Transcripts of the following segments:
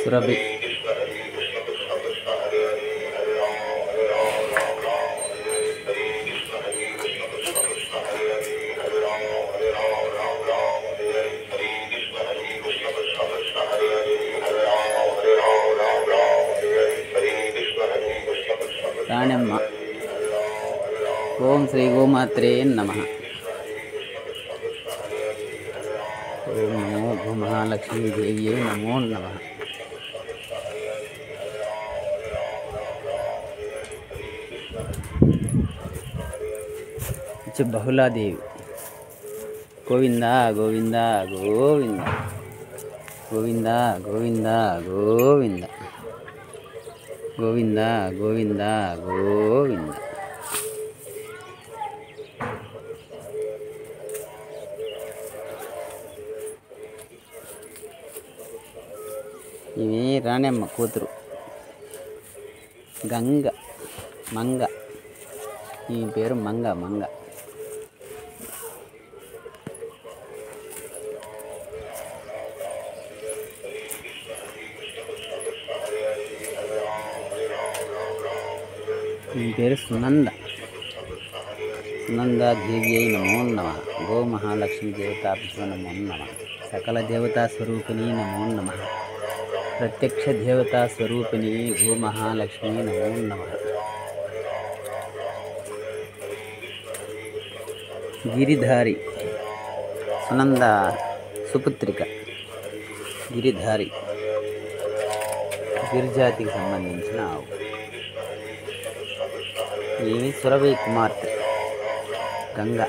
సురభి రాణమ్మ. ఓం శ్రీ గోమాత్రే నమః. ఓం నమో భూమహాలక్ష్మీదేవ్యై నమో నమః. బహుళాదేవి. గోవింద గోవింద గోవింద గోవింద గోవింద గోవింద గోవింద గోవింద గోవింద. ఇవి రాణమ్మ కూతురు గంగ మంగ. ఈ పేరు మంగ మంగ. ఈ పేరు సునంద. సునంద దేవ్యై నమో నమః. గో మహాలక్ష్మి దేవతాభ్యో నమో నమః. సకల దేవతా స్వరూపిణి నమో నమః. ప్రత్యక్ష దేవతా స్వరూపిణి గో మహాలక్ష్మి నమో నమః. గిరిధారి సునంద సుపుత్రిక. గిరిధారి గిరిజాతికి సంబంధించిన ఆవు. ఈమె సురభి కుమార్తె గంగ.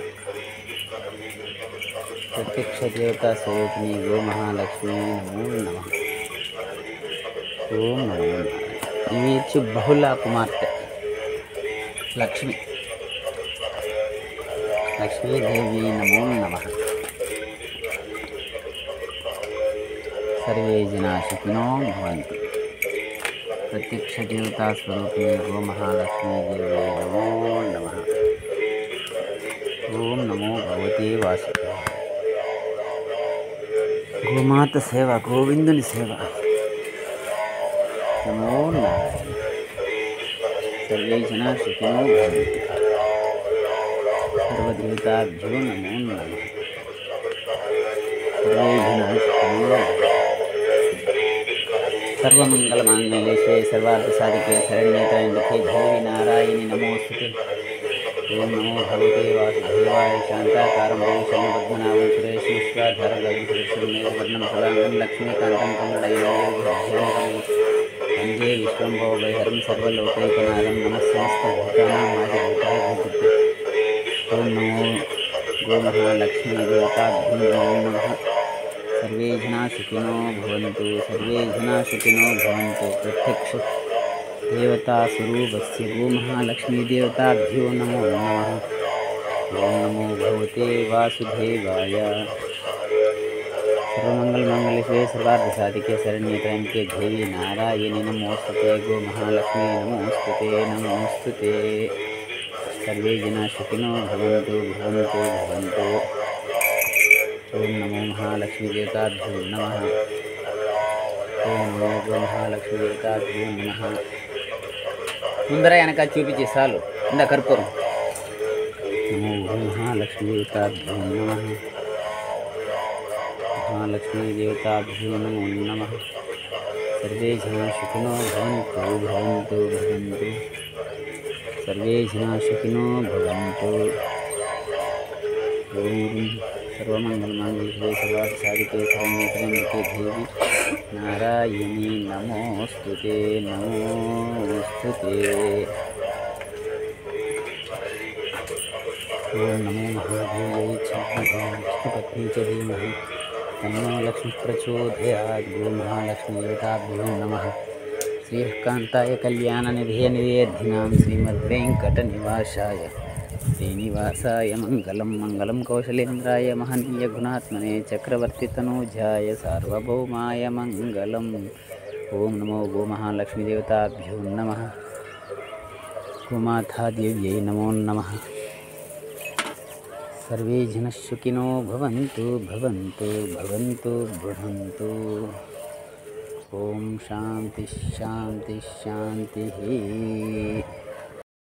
ప్రత్యక్ష దేవతా స్వరూపిణి గో మహాలక్ష్మి నమో నమః. ఓం నమో నమః. ఈమె ఇచ్చి బహుళ కుమార్తె లక్ష్మి. లక్ష్మీదేవి నమో నమః. సర్వే జనా సుఖినో భవంతు. ప్రత్యక్ష దేవతా స్వరూపిణి గో మహాలక్ష్మీదేవి నమో నమః. ఓం నమో భగవతే వాసుదేవాయ. గోమాత సేవ, గోవిందుని సేవ. నమో నారాయణ. సర్వే జనా సుఖినో భవంతు. సర్వదేవతాభ్యో నమో నమః. సర్వే జనా సుఖినో భవంతు. సర్వమంగళమాంగళ్యే శివే సర్వార్థసాధికే శరణ్యే త్రయంబకే దేవి నారాయణి నమోస్తుతే. ఓం నమో భగవతే వాసుదేవాయ. శాంతాకారం భూషణం పద్మనాభం సురేశం విశ్వాధారం వర్ణం సదాంగం లక్ష్మీకాంతం కమలయనం వందే విశ్వంభవ వైహరం సర్వలోకైకనాథం. నమః సమస్తభూతానాం ఆదిభూతాయ భూతృతే. ఓం నమో గోమహాలక్ష్మీదేవతాభ్యో నమో నమః. సర్వే జనా సుఖినో భవంతు. సర్వే జనా సుఖినో భవంతు. ప్రత్యక్ష దేవతా స్వరూపస్య గో మహాలక్ష్మీ దేవతాభ్యో నమో నమః. ఓం నమో భగవతే వాసుదేవాయ. సర్వమంగళమాంగళ్యే శివే సర్వార్థసాధికే శరణ్యే త్రయంబకే దేవి నారాయణి నమోస్తుతే. గో మహాలక్ష్మీ నమోస్తుతే నమోస్తుతే. సర్వే జనా సుఖినో భవంతు భవంతు భవంతు. ఓం నమో మహాలక్ష్మీ దేవతాభ్యో నమః. ఓం నమో గో మహాలక్ష్మీ దేవతాభ్యో నమః. ముందర వెనక చూపించి చాలు. ఇందా కర్పూరం. నమో గో మహాలక్ష్మీ దేవతాభ్యో నమః. మహాలక్ష్మీ దేవతాభ్యో నమో నమః. సర్వే జనా సుఖినో భవంతు భవంతు భవంతు. సర్వే జనా సుఖినో భవంతు. ఓం సర్వమంగళమాంగళ్యే శివే సర్వార్థసాధికే శరణ్యే త్రయంబకే దేవి నారాయణి నమోస్తుతే నమోస్తుతే. ఓం నమో మహాదేవ్యై విష్ణుపత్ని చ ధీమహి తన్నో లక్ష్మీ ప్రచోదయాత్. గో మహాలక్ష్మీ దేవతాభ్యో నమః. శ్రీకాంతాయ కళ్యాణనిధే నివేద్ధినాం శ్రీమద్వేంకటనివాసాయ శ్రీనివాసాయ మంగళం. మంగళం కౌశలేంద్రాయ మహనీయ గుణాత్మనే చక్రవర్తితనూజాయ సార్వభౌమాయ మంగళం. ఓం నమో గో మహాలక్ష్మీ దేవతాభ్యో నమః. गोमातादेव्यै नमो नमः। सर्वे जनः सुखिनो भवन्तु भवन्तु भवन्तु भवन्तु। ओम शांति शांति शांति।